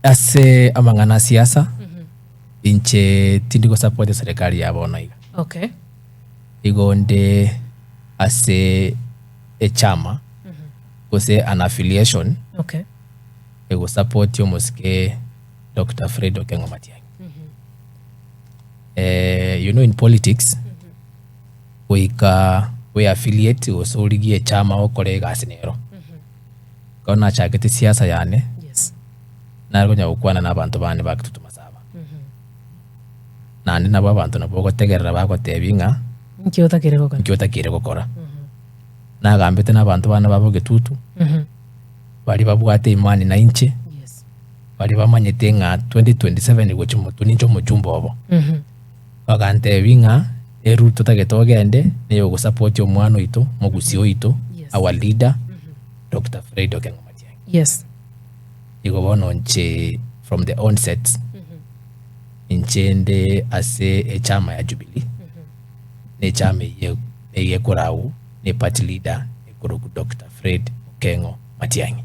ase amang'ana siasa inche tindiko support serikali ya bonaiga. Okay. Igonde ase chama kose an affiliation. Okay. Ego support yo mosike Dr. Fred Okengo Matiang'i. You know, in politics we affiliate osoligie chama okore gasinero. Kona chagete siasa yane. Yes. Narunya ukwana n'abantu bane bakitutuma saba. Nandi nabo abantu nabo gotegerera bagotebinga nkiyotakire gukora. Nagambite n'abantu bana babo gitutu. Bali babwate imani na inche. Yes. Bali bamanyete nga 2027 gochi mutu nincho mujumba obo. Bagantebinga eruto tagetogende neyo go support omwana oito mugusi oito. Yes. Our leader Dr. Fred Okengo Matiang'i. Yes. Igo bono nche from the onset nchende ase chama ya Jubilee. Ne chama ye kurau ne party leader Dr. Fred Okengo Matiang'i.